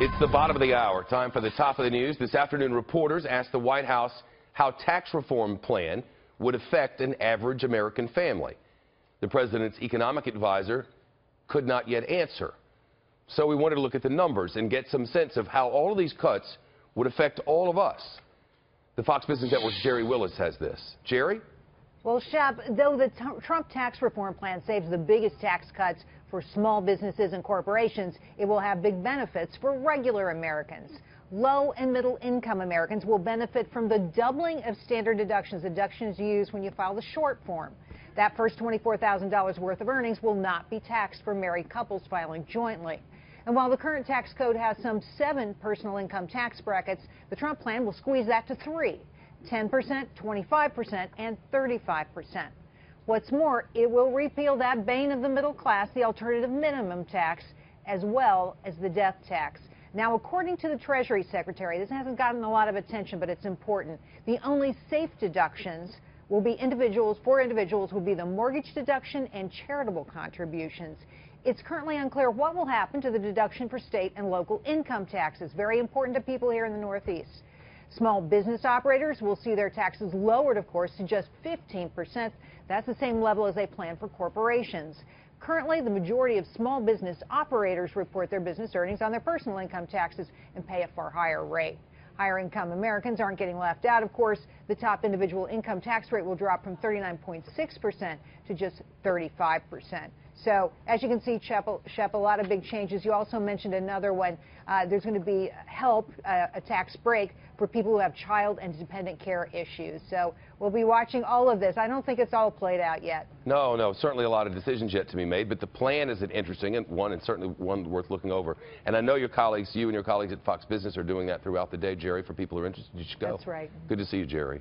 It's the bottom of the hour. Time for the top of the news. This afternoon, reporters asked the White House how tax reform plan would affect an average American family. The president's economic advisor could not yet answer. So we wanted to look at the numbers and get some sense of how all of these cuts would affect all of us. The Fox Business Network's Gerri Willis has this. Gerri? Well, Shep, though the Trump tax reform plan saves the biggest tax cuts for small businesses and corporations, it will have big benefits for regular Americans. Low and middle income Americans will benefit from the doubling of standard deductions used when you file the short form. That first $24,000 worth of earnings will not be taxed for married couples filing jointly. And while the current tax code has some 7 personal income tax brackets, the Trump plan will squeeze that to 3. 10%, 25%, and 35%. What's more, it will repeal that bane of the middle class, the alternative minimum tax, as well as the death tax. Now, according to the Treasury Secretary, this hasn't gotten a lot of attention, but it's important. The only safe deductions will be for individuals will be the mortgage deduction and charitable contributions. It's currently unclear what will happen to the deduction for state and local income taxes, very important to people here in the Northeast. Small business operators will see their taxes lowered, of course, to just 15%. That's the same level as they plan for corporations. Currently, the majority of small business operators report their business earnings on their personal income taxes and pay a far higher rate. Higher income Americans aren't getting left out, of course. The top individual income tax rate will drop from 39.6% to just 35%. So, as you can see, Shep, a lot of big changes. You also mentioned another one. There's going to be help, a tax break for people who have child and dependent care issues. So we'll be watching all of this. I don't think it's all played out yet. No, certainly a lot of decisions yet to be made, but the plan is an interesting one and certainly one worth looking over. And I know your colleagues, you and your colleagues at Fox Business are doing that throughout the day, Gerri. For people who are interested, you should go. That's right. Good to see you, Gerri.